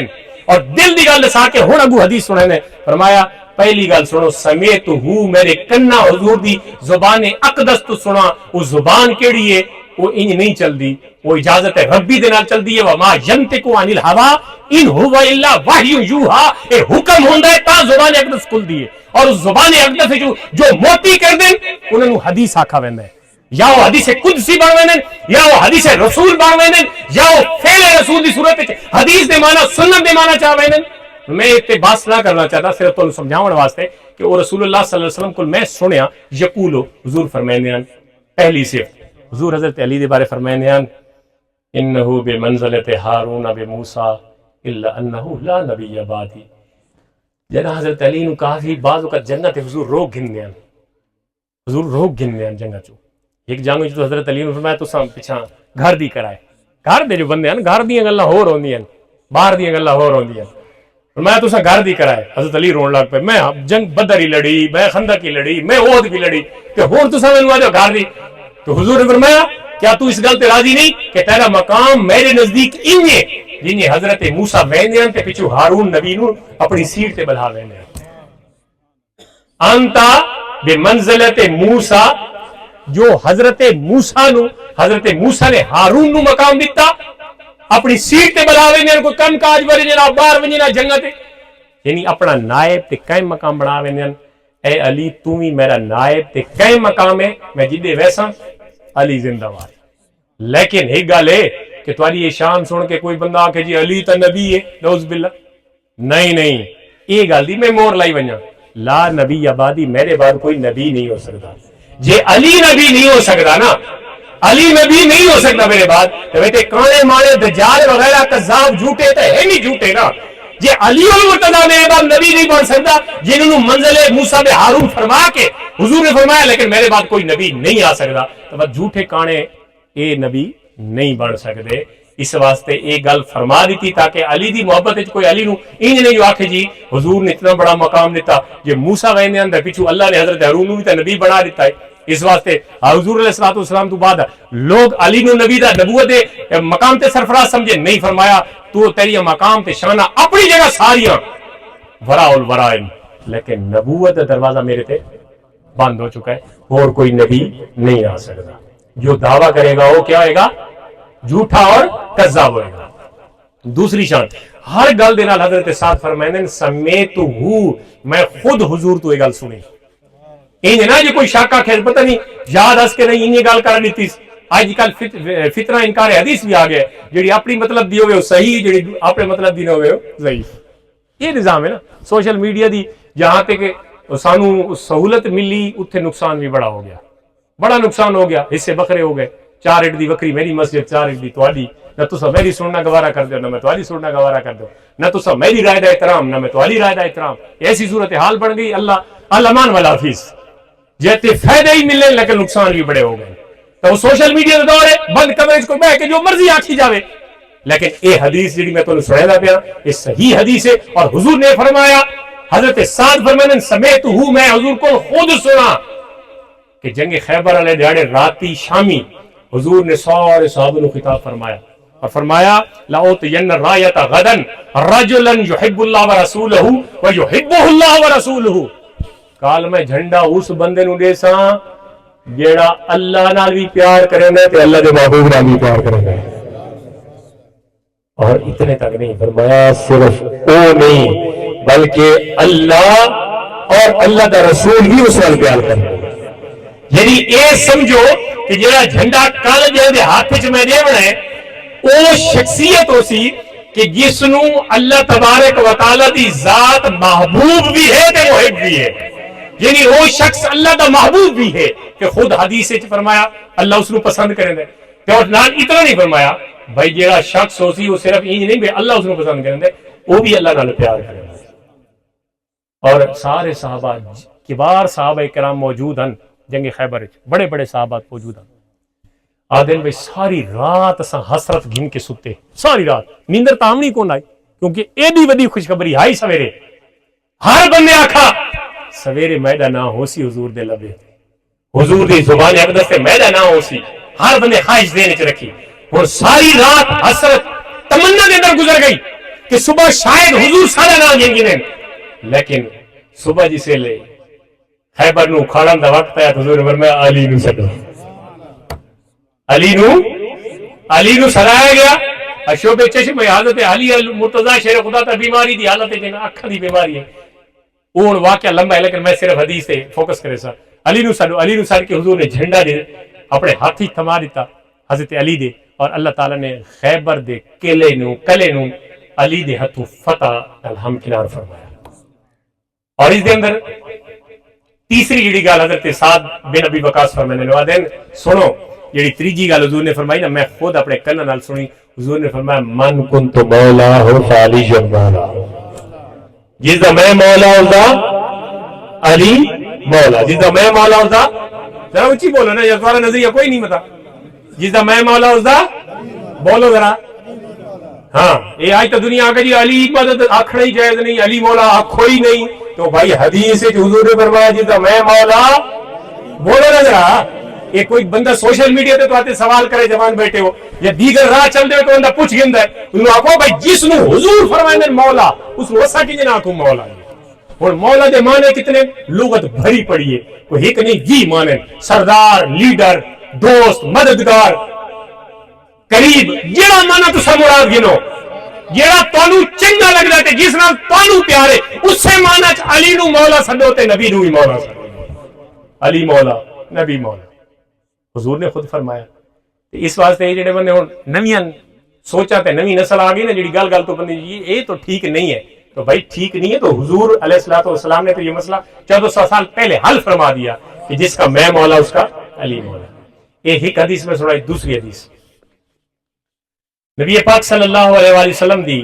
اور دل دی گل دسا کے ہن اگو حدیث سننے، فرمایا پہلی گل سنو سمیت ہو میرے کنا حضور دی زبان اقدس تو سنا وہ زبان کیڑی ہے وہ انج نہیں چل دی وہ اجازت ہے ربی دے نال چل دی ہے وما ینطق عن الہوا ان هو الا وحی یوحا اے حکم ہوندا ہے تا زبان اقدس کھل دی ہے اور اس زبان اقدس جو موتی کر دیں انہاں نو حدیث آکھا ویندا ہے یا وہ حدیث قدسی بن وینن یا وہ حدیث رسول بن وینن یا وہ فعل رسول دی صورت وچ حدیث دے معنی سنت دے معنی چا وینن میں اتنے بحث نہ کرنا چاہتا صرف تمہیں سمجھاؤن واسطے کہ وہ رسول اللہ صلی اللہ علیہ وسلم کو میں سنیا یقولو حضور فرمائندے ہیں پہلی صفت حضور حضرت علی دے بارے فرمائندے ہیں انہو بمنزلت ہارون بموسیٰ الا انہو لا نبی بعدی جنہ حضرت علی نو کافی بعض اوقات جنت حضور روک گھندے ہیں حضور روک گھندے ہیں جنگا چو ایک جنگ جو حضرت علی نے فرمایا تو سام پیچھا گھر دی کرائے گھر دے جو بندے ہیں گھر دیاں گلاں ہور ہوندی ہیں باہر دیاں گلاں ہور ہوندی ہیں میں تو گھر دی کرائے حضرت علی رون لگ پہ میں جنگ بدر ہی لڑی میں خندق کی لڑی میں احد کی لڑی کہ ہون تو سمجھ لو گھر دی تو حضور نے فرمایا کیا تو اس گل تے راضی نہیں کہ تیرا مقام میرے نزدیک انجے جنہیں حضرت موسیٰ ویندے ہیں تے پچھو ہارون نبی نو اپنی سیٹ تے بلھا ویندے ہیں انتا بمنزلت موسیٰ جو حضرت موسیٰ نے ہارون نو مقام دیتا اپنی سیٹ تے بلاوے نے کوئی کم کاج ورے جنا باہر ونجنا جنگت یعنی اپنا نائب تے قائم مقام بناوے نے اے علی تو ہی میرا نائب تے قائم مقام ہے میں جدے ویسا علی زندہ باد لیکن ایک گل ہے کہ تمہاری یہ شان سن کے کوئی بندہ آ کے جی علی تو نبی ہے نعوذ باللہ نہیں یہ گل دی میں مور لائی ونجا لا نبی آبادی میرے بعد کوئی نبی نہیں ہو سکتا جے علی نبی نہیں ہو سکتا نا علی نبی نہیں ہو سکتا میرے بعد تو بیٹے کانے مانے دجال وغیرہ کذاب جھوٹے تو ہے نہیں جھوٹے نا جے علی المرتضیٰ میرے بعد نبی نہیں بن سکتا جنہوں منزل موسیٰ بن ہارون فرما کے حضور نے فرمایا لیکن میرے بعد کوئی نبی نہیں آ سکتا تو بس جھوٹے کانے اے نبی نہیں بن سکتے اس واسطے ایک گل فرما دیتی تاکہ علی دی محبت کوئی علی نو انج نہیں جو آکھے جی حضور نے اتنا بڑا مقام دیتا جے موسیٰ ویندے اندر پیچھو اللہ نے حضرت ہارون بھی تا نبی بنا دیتا ہے اس واسطے حضور علیہ السلام تو بعد لوگ علی نو نبی دا نبوت مقام تے سرفراز سمجھے نہیں فرمایا تو تیری مقام تے شانہ اپنی جگہ ساریاں وراء الورائن لیکن نبوت دا دروازہ میرے تے بند ہو چکا ہے اور کوئی نبی نہیں آ سکتا جو دعویٰ کرے گا وہ کیا ہوئے گا جھوٹا اور کذاب ہوئے گا دوسری شان ہر گل دے نال حضرت سعد فرمائندے سمیت ہو میں خود حضور تو یہ گل سنی انج نہ جو کوئی شاکا کھیل پتہ نہیں یاد اس کے نہیں انج گل کر لیتی آج کل فتنہ انکار حدیث بھی آ گیا جڑی اپنی مطلب دی ہوئے صحیح جڑی اپنے مطلب دی نہ ہوئے ضعیف یہ نظام ہے نا سوشل میڈیا دی جہاں تے کہ سانو سہولت ملی اتنے نقصان بھی بڑا ہو گیا بڑا نقصان ہو گیا حصے بکرے ہو گئے 4 اٹ دی بکری میری مسجد 4 اٹ دی تواڈی نہ تسا میری سننا گوارا کر دو نہ میں تواڈی سننا گوارا کر دو نہ تسا میری رائے دا احترام نہ میں تواڈی رائے دا احترام ایسی صورتحال بن گئی اللہ امان والا حافظ جیتے فائدے ہی ملے لیکن نقصان بھی بڑے ہو گئے تو سوشل میڈیا کا دور ہے بند کمرے کو بہ کے جو مرضی آکھی جاوے لیکن یہ حدیث جڑی میں تمہیں سنایا پیا یہ صحیح حدیث ہے اور حضور نے فرمایا حضرت سعد فرمانے سمیت ہوں میں حضور کو خود سنا کہ جنگ خیبر والے دیہڑے راتی شامی حضور نے سارے صحابہ کو خطاب فرمایا اور فرمایا لأوتین الرایۃ غدا رجلا یحب اللہ ورسولہ ویحبہ اللہ ورسولہ کال میں جھنڈا اس بندے نو دے ساں جیڑا اللہ نال بھی پیار کرے تے اللہ دے محبوب نال بھی پیار کرے اور اتنے تک نہیں فرمایا صرف او نہیں بلکہ اللہ اور اللہ دا رسول بھی اس نال پیار کرے یعنی اے سمجھو کہ جیڑا جھنڈا کل جے ہاتھ وچ میں دیونا ہے او شخصیت ہو سی کہ جس نو اللہ تبارک و تعالی دی ذات محبوب بھی ہے تے محب بھی ہے یعنی وہ شخص اللہ دا محبوب بھی ہے کہ خود حدیث وچ فرمایا اللہ اس نو پسند کرے تے اور نال اتنا نہیں فرمایا بھائی جیڑا شخص ہو سی وہ صرف انج نہیں بے اللہ اس نو پسند کرے وہ بھی اللہ نال پیار کرے اور سارے صحابہ کبار صحابہ کرام موجود ہیں جنگ خیبر بڑے بڑے صحابات موجود ہیں آدن بھائی ساری رات اساں حسرت گھن کے ستے ساری رات نیندر تامنی کون آئی کیونکہ ایڈی وڈی خوشخبری آئی سویرے ہر بندے آکھا سویرے میدہ نہ ہو سی حضور دے لبے حضور دی زبان اقدس سے میدہ نہ ہو سی ہر بندے خواہش دینے چ رکھی اور ساری رات حسرت تمنا دے اندر گزر گئی کہ صبح شاید حضور سارا نہ گیں گے لیکن صبح جسے لے خیبر نو کھاڑن دا وقت ہے، حضور نے فرمایا علی نو سدو، علی نو سدایا گیا۔ اشوب چشم حضرت علی مرتضی شیر خدا تا بیماری دی حالت ہے، اکھاں دی بیماری ہے، اون واقعہ لمبا ہے لیکن میں صرف حدیث سے فوکس کرے سا۔ علی نو سدو، علی نو سد کے حضور نے جھنڈا دے اپنے ہاتھی تھما دیتا حضرت علی دے، اور اللہ تعالیٰ نے خیبر دے قلعے نو علی دے ہتھوں فتح الحمکنار فرمایا۔ اور اس دے اندر تیسری جڑی گل حضرت سعد بن ابی وقاص فرمانے نے دین سنو، جڑی تیجی گل حضور نے فرمائی نا، میں خود اپنے کن نال سنی۔ حضور نے فرمایا من کنت مولا ہو فعلی مولا، جس دا میں مولا ہوتا علی مولا، جس دا میں مولا ہوتا، ذرا اونچی بولو نا، یا تمہارا نظریہ کوئی نہیں متا، جس دا میں مولا ہوتا بولو ذرا۔ ہاں یہ آج تو دنیا کا جی علی عبادت آخنا ہی جائز نہیں، علی مولا آخو ہی نہیں، تو بھائی حدیث حضور نے فرمایا جس دا میں مولا بولو نا ذرا۔ یہ کوئی بندہ سوشل میڈیا تے تو آتے سوال کرے جوان بیٹھے ہو یا دیگر راہ چل دے تو بندہ پوچھ گندا ہے، انہوں آکھو بھائی جس نو حضور فرمائے مولا اس نو اسا کی جنا آکھو مولا۔ اور مولا دے معنی کتنے لغت بھری پڑی ہے، کوئی ایک نہیں 20 معنی، سردار، لیڈر، دوست، مددگار، قریب، جیڑا معنی تو سب مراد گنو، جیڑا تانوں چنگا لگدا تے جس نال تانوں پیار ہے اس سے معنی علی نو مولا سدو تے نبی نو مولا سدو، علی مولا نبی مولا۔ حضور نے خود فرمایا۔ اس واسطے جڑے بندے ہن نویاں سوچا تے نوی نسل آ گئی نا جڑی گل تو بندے یہ تو ٹھیک نہیں ہے، تو بھائی ٹھیک نہیں ہے تو حضور علیہ الصلوۃ والسلام نے تو یہ مسئلہ 1400 سال پہلے حل فرما دیا کہ جس کا میں مولا اس کا علی مولا۔ ایک حدیث میں سنائی دوسری حدیث، نبی پاک صلی اللہ علیہ وآلہ وسلم دی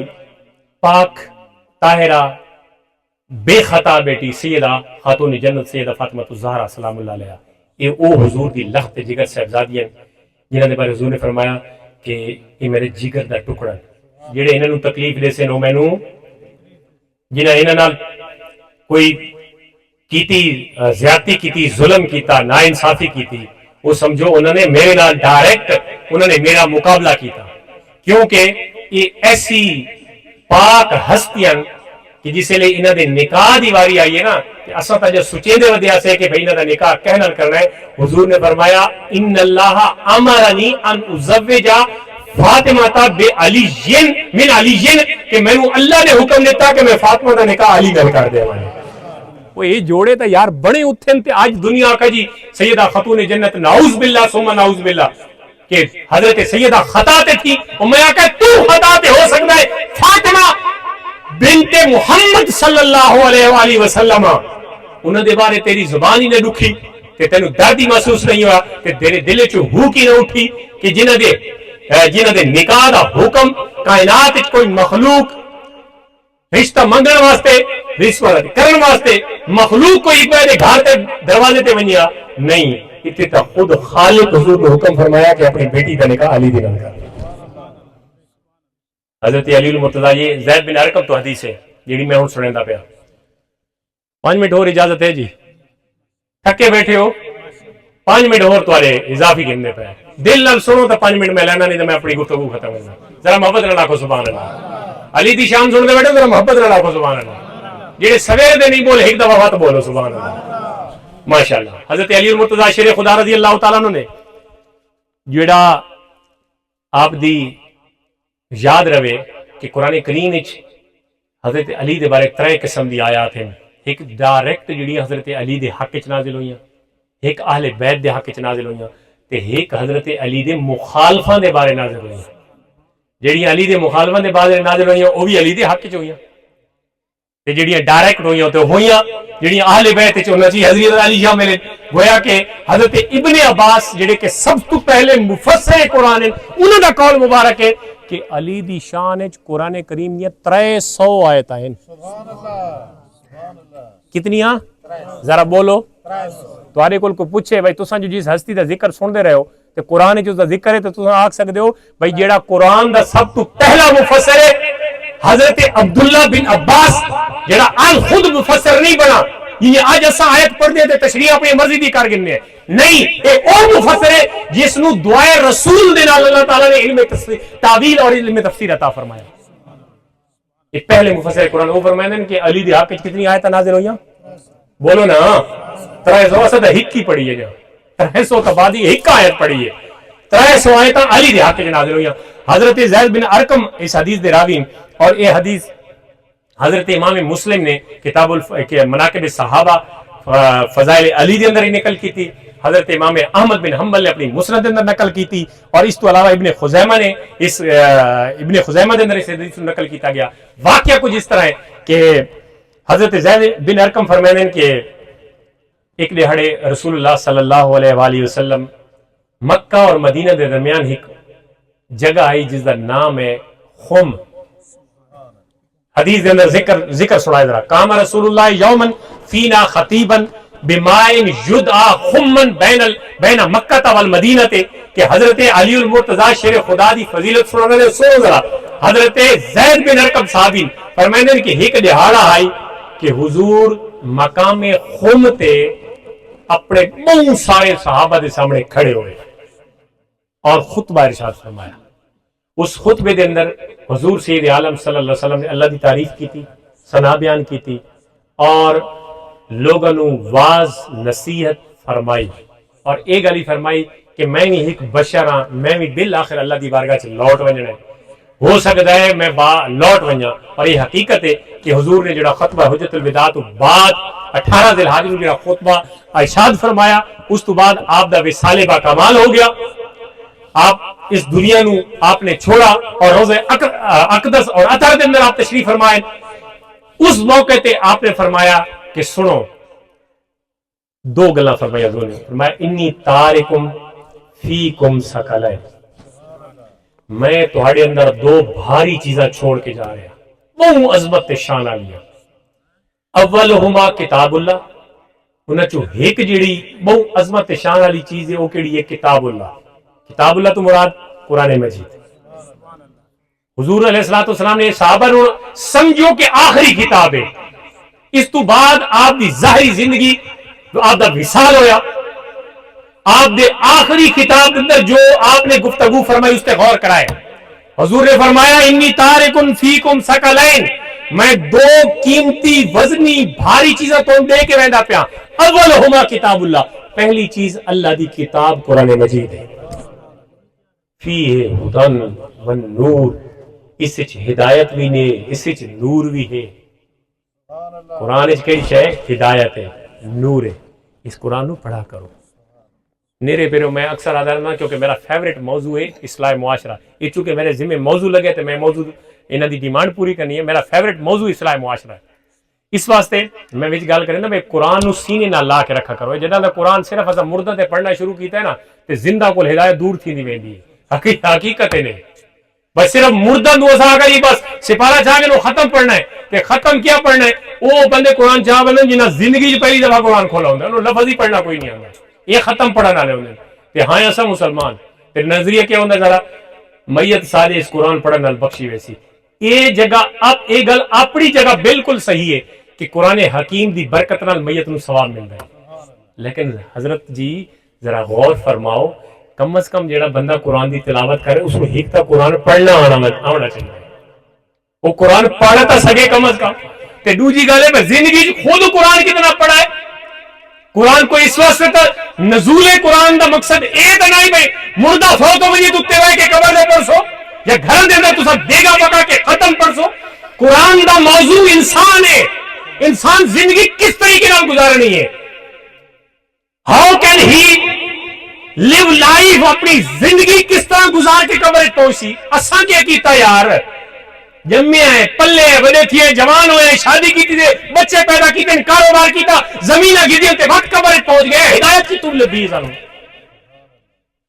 پاک طاہرہ بے خطا بیٹی سیدہ خاتون جنت سیدہ فاطمہ الزہرا سلام اللہ علیہا، یہ او حضور دی لخت جگر صاحبزادی ہیں جنہاں دے بارے حضور نے فرمایا کہ یہ میرے جگر دا ٹکڑا ہے، جڑے انہاں نو تکلیف دے سے نو مینوں، جنہاں انہاں نال کوئی کیتی زیادتی کیتی، ظلم کیتا، نا انصافی کیتی، وہ سمجھو انہوں نے میرے نال ڈائریکٹ انہوں نے میرا مقابلہ کیتا، کیونکہ یہ ایسی پاک ہستیاں کہ جس لئے انہوں نے نکاح دی واری آئی ہے نا کہ اساں تا جو سچے دے ودیا سے کہ بھئی انہوں نے نکاح کہنا کرنا ہے، حضور نے فرمایا ان اللہ امرنی ان ازوجا فاطمہ بے علی من علی، کہ میں نے اللہ نے حکم دیتا کہ میں فاطمہ دا نکاح علی نال کر دے وانا۔ وہ یہ جوڑے تا یار بڑے اتھن تے آج دنیا کا جی سیدہ خاتون جنت نعوذ باللہ ثم نعوذ باللہ کہ حضرت سیدہ خطا تے تھی، اور میں آکا تو خطا تے ہو سکتا ہے فاطمہ بنت محمد صلی اللہ علیہ وآلہ وسلم انہوں دے بارے تیری زبان ہی نہ دکھی کہ تینوں دردی محسوس نہیں ہوا کہ تیرے دل چو بھوک ہی نہ اٹھی کہ جنہ دے نکاح دا حکم کائنات کوئی مخلوق رشتہ منگن واسطے رشتہ کرن واسطے مخلوق کوئی ایک گھر تے دروازے تے ونیا نہیں، اتنے تا خود خالق حضور نے حکم فرمایا کہ اپنی بیٹی کا نکاح علی دے نال کر۔ حضرت علی المرتضی، یہ زید بن ارقم تو حدیث ہے جیڑی میں ہوں سنیندا پیا۔ 5 منٹ اور اجازت ہے جی، تھکے بیٹھے ہو 5 منٹ اور تمہارے اضافی گننے پہ، دل نال سنو تو 5 منٹ میں لینا، نہیں تو میں اپنی گفتگو ختم کرنا۔ ذرا محبت نال آکھو سبحان اللہ، علی دی شان سن دے بیٹھے ذرا محبت نال آکھو سبحان اللہ، جڑے سویر دے نہیں بولے ایک دفعہ بات بولو سبحان اللہ ماشاءاللہ۔ حضرت علی المرتضی شیر خدا رضی اللہ تعالیٰ عنہ نے جڑا آپ دی یاد رہے کہ قرآن کریم وچ حضرت علی دے بارے 3 قسم دی آیات ہیں، ایک ڈائریکٹ جڑی حضرت علی دے حق وچ نازل ہوئیاں، ایک اہل بیت دے حق وچ نازل ہوئیاں، تے ایک حضرت علی دے مخالفاں دے بارے نازل ہوئیاں۔ جڑیاں علی دے مخالفاں دے بارے نازل ہوئیاں وہ بھی علی دے حق وچ ہوئیاں، تے جڑیاں ڈائریکٹ ہوئیاں تے ہوئیاں جڑیاں اہل بیت وچ ہونا چاہیے۔ حضرت علی شامل گویا کہ حضرت ابن عباس جڑے کہ سب تو پہلے مفسر قرآن ہیں، انہوں دا قول مبارک ہے کہ علی دی شان وچ قرآن کریم دی 300 آیتاں ہیں۔ کتنیاں؟ ذرا بولو۔ تواڈے کول کوئی پوچھے بھائی تساں جو جس ہستی دا ذکر سن دے رہے ہو تے قرآن وچ اس دا ذکر ہے تے تساں آکھ سکدے ہو بھائی جیڑا قرآن دا سب تو پہلا مفسر ہے حضرت عبداللہ بن عباس، جیڑا آج خود مفسر نہیں بنا، یہ آج اساں آیت پڑھ دے تے تشریح اپنی مرضی دی کر گنے نہیں، اے او مفسر ہے جس نو دعائے رسول دے نال اللہ تعالی نے علم تعویل اور علم تفسیر عطا فرمایا۔ یہ پہلے مفسر قرآن وہ فرمائے ہیں کہ علی دی حق وچ کتنی آیتاں نازل ہوئیاں؟ بولو نا 300 ہک ہی پڑھی ہے، جو 300 تو بعد ہی ایک آیت پڑھی ہے، 300 آیت علی دے حق نازل ہوئی. حضرت زید بن ارقم اس حدیث دے راوی، اور یہ حدیث حضرت امام مسلم نے کتاب مناقب صحابہ فضائل علی دے اندر ہی نقل کی تھی، حضرت امام احمد بن حنبل نے اپنی مسند اندر نقل کی تھی، اور اس تو علاوہ ابن خزیمہ نے ابن خزیمہ دے اندر اس حدیث نقل کیتا گیا. واقعہ کچھ اس طرح ہے کہ حضرت زید بن ارقم فرماتے ہیں کہ ایک دہاڑے رسول اللہ صلی اللہ علیہ وآلہ وسلم مکہ اور مدینہ دے درمیان ایک جگہ آئی جس کا نام ہے خم. حدیث دے اندر ذکر سنائے ذرا. قام رسول اللہ یومن فینا خطیبا بمائن یدعا خمن بین مکہ والمدینہ، کہ حضرت علی المرتضی شیر خدا دی فضیلت سنانے دے. سنو ذرا، حضرت زید بن ارقم صحابی فرمائیں کہ ایک دہاڑا آئی کہ حضور مقام خم تے اپنے بہت سارے صحابہ دے سامنے کھڑے ہوئے اور خطبہ ارشاد فرمایا. اس خطبے دے اندر حضور سید عالم صلی اللہ علیہ وسلم نے اللہ دی تعریف کی تھی، ثنا بیان کی تھی، اور لوگوں نو واز نصیحت فرمائی، اور ایک گلی فرمائی کہ میں بھی ایک بشر ہاں، میں بھی بالآخر اللہ دی بارگاہ سے لوٹ ونجنا ہے، ہو سکتا ہے میں لوٹ ونجا. اور یہ حقیقت ہے کہ حضور نے جڑا خطبہ حجت الوداع تو بعد 18 ذی الحج نو جڑا خطبہ ارشاد فرمایا، اس تو بعد آپ دا وصال با کمال ہو گیا. آپ اس دنیا نو آپ نے چھوڑا اور روزے اقدس اور اطہر دے اندر آپ تشریف فرمائے. اس موقع تے آپ نے فرمایا کہ سنو، دو گلاں فرمایا. حضور نے فرمایا انی تارکم فیکم ثقلین، میں تہاڈے اندر دو بھاری چیزاں چھوڑ کے جا رہا، بہت عظمت تے شان والیاں. اولہما کتاب اللہ، انہاں چوں ایک جڑی بہت عظمت تے شان والی چیز ہے وہ کیڑی ہے؟ کتاب اللہ. کتاب اللہ تو مراد قرآن مجید. حضور علیہ الصلوۃ والسلام نے صحابہ نو سمجھو کہ آخری کتاب ہے. اس تو بعد آپ دی ظاہری زندگی جو آپ دا وصال ہویا، آپ دے آخری کتاب اندر جو آپ نے گفتگو فرمائی اس تے غور کرائے. حضور نے فرمایا انی تارکن فیکم ثقلین، میں دو قیمتی وزنی بھاری چیزاں تو دے کے ویندا پیا. اولہما کتاب اللہ، پہلی چیز اللہ دی کتاب قرآن مجید ہے. فیہ ہدن والنور، اس وچ ہدایت بھی نے، اس وچ نور بھی ہے. قرآن وچ کئی شے ہدایت ہے، نور ہے. اس قرآن نو پڑھا کرو. میرے پیرو میں اکثر آدھا رہنا کیونکہ میرا فیوریٹ موضوع ہے اصلاح معاشرہ. یہ چونکہ میرے ذمہ موضوع لگے تو میں موضوع انہاں دی ڈیمانڈ پوری کرنی ہے. میرا فیوریٹ موضوع اصلاح معاشرہ ہے. اس واسطے میں وچ گل کرنا میں قرآن نو سینے نال لا کے رکھا کرو. جداں دا قرآن صرف اساں مردہ تے پڑھنا شروع کیتا ہے نا تے زندہ کول ہدایت دور تھی نہیں ویندی. حقیقت نہیں بس صرف مردہ نو اساں کری بس سپارہ چاہ کے نو ختم پڑھنا ہے. کہ ختم کیا پڑھنا ہے؟ وہ بندے قرآن چاہ بنن جنہاں زندگی پہلی دفعہ قرآن کھولا ہوندا انہوں لفظ ہی پڑھنا کوئی نہیں آندا. یہ ختم پڑھن والے ہوندے تے ہاں اساں مسلمان. تے نظریہ کیا ہوندا ذرا میت سارے اس قرآن پڑھن نال بخشی ویسی. یہ جگہ اب یہ گل اپنی جگہ بالکل صحیح ہے کہ قرآن حکیم دی برکت نال میت نو ثواب ملدا ہے. لیکن حضرت جی ذرا غور فرماؤ، کم از کم جیڑا بندہ قرآن دی تلاوت کرے اس کو ایک تا قرآن پڑھنا آنا چاہیے. وہ قرآن پڑھ تا سکے کم از کم. تے دوجی گل ہے زندگی خود قرآن کتنا پڑھا ہے. قرآن کو اس واسطے تو نزول قرآن دا مقصد اے تے نہیں بھائی مردہ فوت ہو گئی تے وے کے قبر دے پرسو یا گھر دے اندر تساں دیگا پکا کے ختم پرسو. قرآن دا موضوع انسان ہے. انسان زندگی کس طریقے نال گزارنی ہے. How can he live life, اپنی زندگی کس طرح گزار کے قبر پہنچی. اساں کیا کیتا یار؟ جمے ہیں، پلے بڑے تھے، جوان ہوئے، شادی کی تھی، بچے پیدا کیتے، کاروبار کیتا، زمین گیدی تے وقت قبر پہنچ گئے. ہدایت کی تم لبی سانو.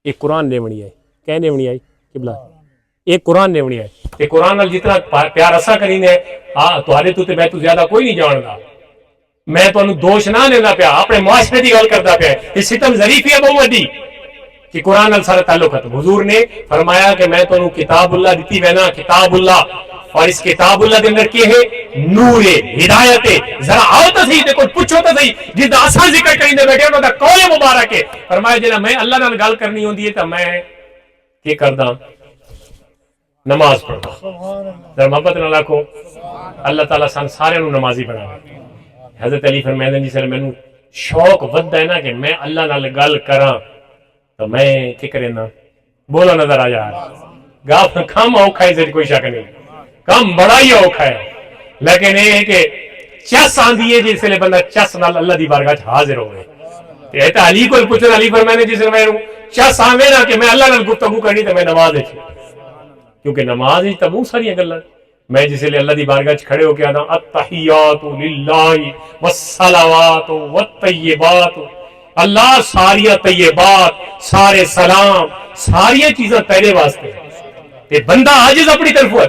ایک قرآن نے بنی آئی کہنے بنی آئی قبلہ، ایک قرآن نے بنی آئی. تے قرآن نال جتنا پیار اساں کرینے ہاں تہاڈے تو تے میں تو زیادہ کوئی نہیں جاندا. میں تانوں دوش نہ لینا پیا، اپنے معاشرے دی گل کردا پیا. یہ ستم ظریفی ہے بہت وڈی کہ قرآن نال سارا تعلق ہے. حضور نے فرمایا کہ میں تانوں کتاب اللہ دتی ہے نا، کتاب اللہ، اور اس کتاب اللہ کے اندر کیا ہے؟ نور ہے، ہدایت ہے. ذرا آؤ تو صحیح، کوئی پوچھو تو صحیح. جس دا اساں ذکر کریندے بیٹھے انہاں دا قول مبارک ہے. فرمایا جے میں اللہ نال گل کرنی ہوندی ہے تے میں کی کردا؟ نماز پڑھدا. ذرا محبت نال آکھو اللہ تعالیٰ سان سارے نوں نمازی بناوے. حضرت علی فرمائے جس میں شوق ودتا ہے نا کہ میں اللہ نال گل کراں تو میں کی کرنا بولو نظر آ جا گا کم اوکھا ہے کوئی شک نہیں کم بڑا ہی اوکھا ہے لیکن یہ ہے کہ چس آندی ہے جس لئے بندہ چس نال اللہ دی بارگاہ حاضر ہوئے تے علی کو پوچھن علی فرمائے جس میں چس آوے نا کہ میں اللہ نال گفتگو کرنی تے میں نماز کیونکہ نماز تو بہت ساری گلاں میں جس لئے اللہ دی بارگاہ کھڑے ہو کے آنا التحیات للہ والصلوات والطیبات اللہ ساری طیبات سارے سلام ساری چیزاں تیرے واسطے تے بندہ عاجز اپنی طرف ہے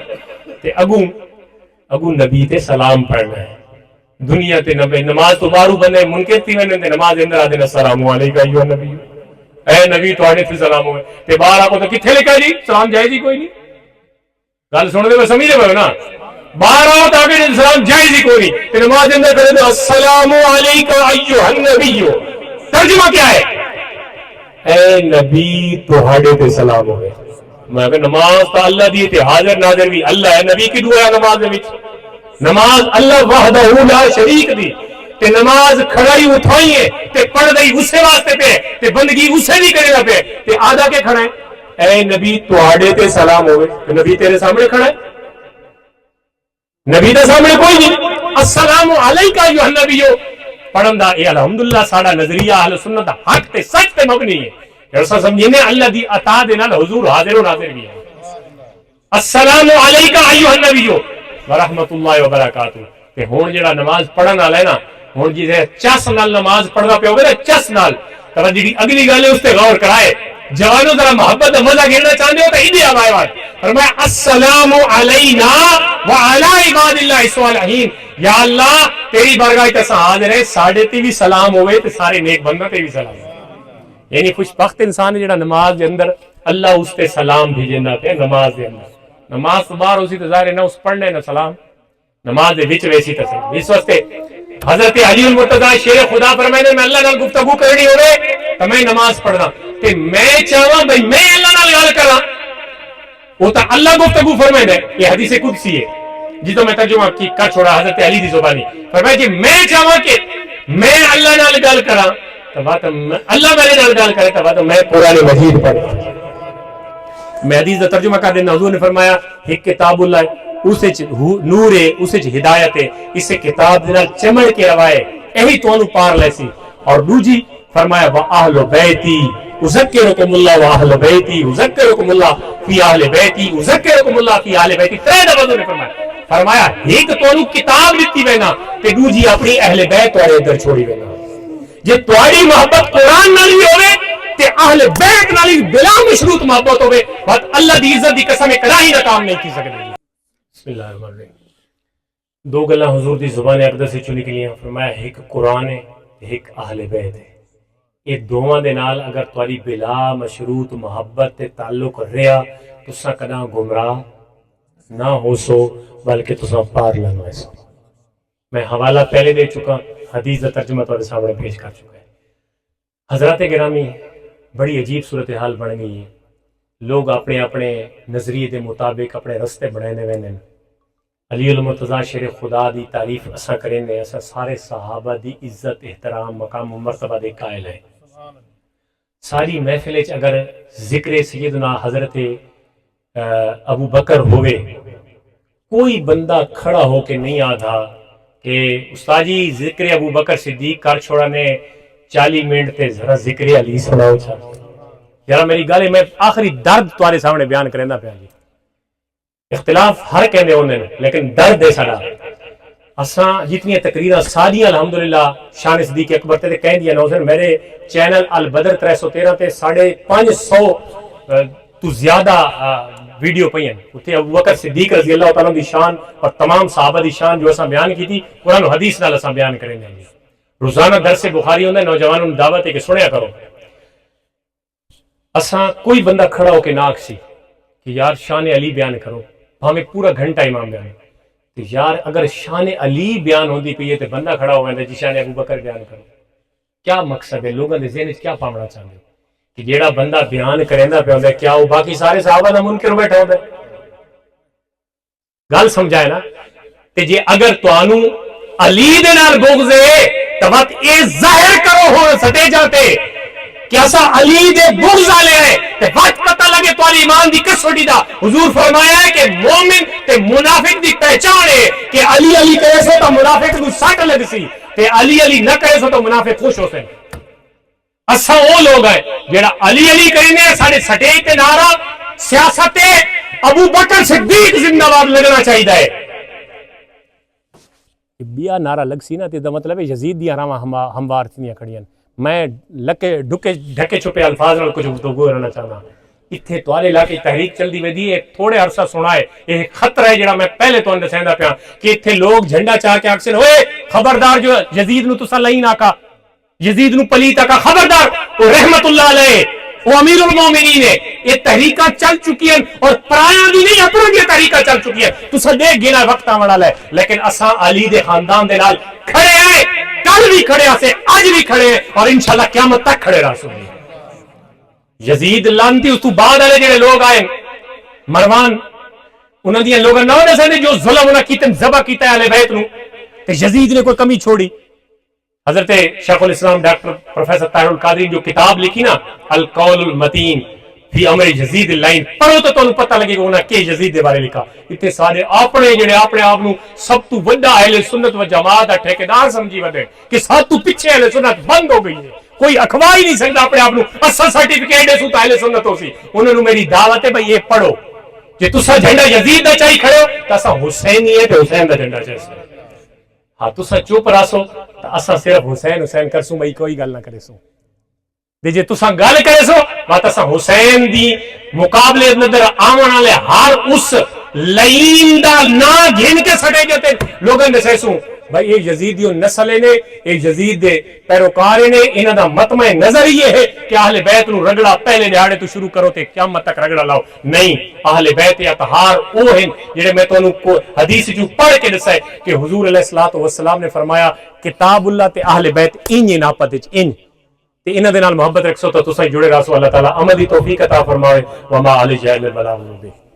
تے اگوں نبی تے سلام پڑھنا ہے دنیا تے نبی نماز تو بارو بندے منکر تھی ونے تے نماز اندر آدے السلام علیکم ایھا نبی اے نبی تواڈے تے سلام ہوئے تے باہر آ کو تے کتھے لکھا جی سلام جائز ہی کوئی نہیں گل سن دے سمجھ لے نا باہر آؤ تو آگے سلام جائز ہی کوئی نہیں تے نماز اندر کرے تے السلام علیکم ایھا النبی ترجمہ کیا ہے اے نبی تواڈے تے سلام ہوئے میں کہ نماز تو اللہ دی تے حاضر ناظر بھی اللہ ہے نبی کی دعا ہے نماز دے وچ نماز اللہ وحدہ لا شریک دی تے نماز کھڑائی اٹھائی ہے تے پڑھ دئی اسے واسطے پہ تے بندگی اسے بھی کرے گا پہ تے آدھا کے کھڑا ہے اے نبی تواڈے تے سلام ہوئے تے نبی تیرے سامنے کھڑا ہے نبی دے سامنے کوئی نہیں السلام علیکم ایھا النبی پڑھن دا اے الحمدللہ ساڈا نظریہ اہل سنت حق تے سچ تے مبنی ہے ایسا سمجھنے اللہ دی عطا دے نال حضور حاضر و ناظر بھی ہے السلام علیکم ایھا النبی ورحمۃ اللہ وبرکاتہ تے ہن جڑا نماز پڑھن والا ہے نا ہن جے چس نال نماز پڑھدا پیا ہوے نا چس نال تے جڑی اگلی گل ہے اس تے غور کرائے جوانوں ذرا محبت دا مزہ گھیرنا چاہندے ہو تے ادھر آوائے بات فرمایا السلام علینا وعلی عباد اللہ الصالحین یا اللہ تیری بارگاہ تے حاضر ہے ساڈے تے بھی سلام ہوئے تے سارے نیک بندہ تے بھی سلام یعنی خوش بخت انسان جڑا نماز دے اندر اللہ اس تے سلام بھیجندا پیا نماز دے اندر نماز تو باہر اسی تے ظاہر ہے نہ اس پڑھنے نہ سلام نماز دے وچ ویسی تے اس واسطے حضرت علی المرتضی شیر خدا فرمائے میں اللہ نال گفتگو کرنی ہوے تے میں نماز پڑھنا تے میں چاہواں بھئی میں اللہ نال گل کراں وہ تو اللہ گفتگو فرمائے یہ حدیث قدسی ہے جی تو میں ترجمہ کی کر چھوڑا حضرت علی دی زبانی فرمایا کہ میں چاہواں کہ میں اللہ نال گل کراں اللہ میرے نال گل کرے تو میں قرآن مجید پڑھوں میں حدیث دا ترجمہ کر دینا حضور نے فرمایا ایک کتاب اللہ اس وچ نور ہے اس وچ ہدایت ہے اس کتاب دے نال چمڑ کے روائے یہی تانوں پار لیسی اور دوجی فرمایا واہل بیتی اذکرکم اللہ واہل بیتی اذکرکم اللہ فی اہل بیتی اذکرکم اللہ فی اہل بیتی ترے دفعہ حضور نے فرمایا ایک تانوں کتاب دتی وینا تے دوجی اپنی اہل بیت تواڈے اندر چھوڑی وینا جے تواڈی محبت قرآن نال بھی ہوے تے اہل بیت نال بلا مشروط محبت ہوے بات اللہ دی عزت دی قسم کراہی نہ کام نہیں کی سکدی بسم اللہ الرحمن الرحیم دو گلاں حضور دی زبان اقدس وچوں نکلیاں فرمایا ایک قرآن ہے ایک اہل بیت ہے یہ دوواں دے نال اگر تواڈی بلا مشروط محبت تے تعلق رہیا تساں کداں گمراہ نہ ہو سو بلکہ تساں پار لنگے سو میں حوالہ پہلے دے چکا حدیث کا ترجمہ تمہارے سامنے پیش کر چکا ہے حضرات گرامی بڑی عجیب صورتحال بن گئی ہے لوگ اپنے اپنے نظریے دے مطابق اپنے رستے بنانے ویندے علی المرتضی شیر خدا دی تعریف اساں کرنے اساں سارے صحابہ دی عزت احترام مقام و مرتبہ دے قائل ہیں ساری محفل وچ اگر ذکر سیدنا حضرت ابو بکر ہوئے کوئی بندہ کھڑا ہو کے نہیں آدھا کہ استاد جی ذکر ابو بکر صدیق کر چھوڑا نے 40 منٹ تے ذرا ذکر علی سناؤ چھا یار میری گل ہے میں آخری درد تمہارے سامنے بیان کرنا پیا جی اختلاف ہر کہنے ہونے لیکن درد ہے سارا اساں جتنی تقریراں ساریاں الحمدللہ شان صدیق اکبر تے کہہ دیا نوزر میرے چینل البدر 313 تے 550 تو زیادہ ویڈیو پئی ہیں اتنے ابو بکر صدیق رضی اللہ تعالیٰ دی شان اور تمام صحابہ دی شان جو اساں بیان کی تھی قرآن و حدیث نال اساں بیان کریں گے روزانہ درس بخاری ہوندا ہے نوجوانوں نوں دعوت ہے کہ سنیا کرو اساں کوئی بندہ کھڑا ہو کے نہ آکسی کہ یار شان علی بیان کرو ہمیں پورا گھنٹہ امام بیان کہ یار اگر شان علی بیان ہوندی پئی ہے تے بندہ کھڑا ہو ویندا جی شان ابو بکر بیان کرو کیا مقصد ہے لوگوں دے ذہن وچ کیا پاونا چاہندے ہو کہ جیڑا بندہ بیان کریندا پیا ہوندا کیا وہ باقی سارے صحابہ دا منکر بیٹھا ہوندا گل سمجھائے نا تے جے اگر تانوں علی دے نال بغض ہے تو وقت اے ظاہر کرو ہو سٹے جاتے کہ اسا علی دے بغض والے ہیں تے وقت پتہ لگے تو ایمان دی کسوٹی دا حضور فرمایا ہے کہ مومن تے منافق دی پہچان ہے کہ علی علی کہے سو تو منافق نو سٹ لگ سی تے علی علی نہ کہے سو تو منافق خوش ہو سے اسا وہ لوگ ہیں جڑا علی علی کہنے ساڈے سٹے تے نعرہ سیاست ابو بکر صدیق زندہ باد لگنا چاہیے ہے بیا نعرہ لگ سی نا تے مطلب یزید دی راواں ہموار تھیاں کھڑیاں میں لکے ڈکے ڈھکے چھپے الفاظ نال کچھ گفتگو کرنا چاہنا اتھے توارے علاقے تحریک چل دی ویندی ایک تھوڑے عرصہ سنا ہے ایک خطرہ ہے جڑا میں پہلے تو دسیندا پیا کہ اتھے لوگ جھنڈا چاہ کے اکثر ہوئے خبردار جو یزید نو تساں لئی نہ کا یزید نو پلیت کا خبردار وہ رحمت اللہ علیہ وہ امیر المومنین ہے یہ تحریکاں چل چکی ہیں اور پرایا بھی نہیں اپنا یہ تحریکاں چل چکی ہیں تو سدے گینا وقت آنے والا ہے لیکن اساں علی دے خاندان دے نال کھڑے ہیں کل بھی کھڑے ہیں آج بھی کھڑے ہیں اور انشاءاللہ قیامت تک کھڑے رہ سکیں یزید لانتی اس تو بعد والے جڑے لوگ آئے مروان انہاں دیاں لوگاں نہ دسے جو ظلم انہاں کیتے ذبح کیتا ہے اہل بیت نو تے یزید نے کوئی کمی چھوڑی حضرت شیخ الاسلام ڈاکٹر پروفیسر طاہر القادری جو کتاب لکھی نا القول المتین فی امر یزید اللعین پڑھو تو تانوں پتہ لگے گا انہاں کہ یزید دے بارے لکھا اتنے سارے اپنے جڑے اپنے آپ نو سب تو بڑا اہل سنت و جماعت دا ٹھیکیدار سمجھی ودے کہ سب تو پیچھے اہل سنت بند ہو گئی ہے کوئی اخوا ہی نہیں سکتا اپنے آپ نو اصل سرٹیفکیٹ ہے سو تو اہل سنت ہو سی انہاں نو میری دعوت ہے بھئی یہ پڑھو جے تساں جھنڈا یزید دا چاہی کھڑے ہو تے اساں حسینی ہے تے حسین دا جھنڈا چاہیے ہاں تساں چپ رہسو تو اساں صرف حسین حسین کرسوں بھائی کوئی گل نہ کرے سو تے جے تساں گل کرے سو بات اساں حسین دی مقابلے اندر آون والے ہر اس لعین دا نا گھن کے سٹے جاتے لوگوں نے سیسوں بھائی یہ یزیدیوں نسل نے یہ یزید دے پیروکار نے انہاں دا مطمع نظر یہ ہے کہ اہل بیت نو رگڑا پہلے دہاڑے تو شروع کرو تے قیامت تک رگڑا لاؤ نہیں اہل بیت اطہار او ہیں جڑے میں تانوں حدیث جو پڑھ کے دسے کہ حضور علیہ الصلوۃ والسلام نے فرمایا کتاب اللہ تے اہل بیت انج ناپت وچ انج تے انہاں دے نال محبت رکھسو تو تساں جڑے رہسو اللہ تعالی عمل دی توفیق عطا فرمائے وما علی جاہل البلاغ المبین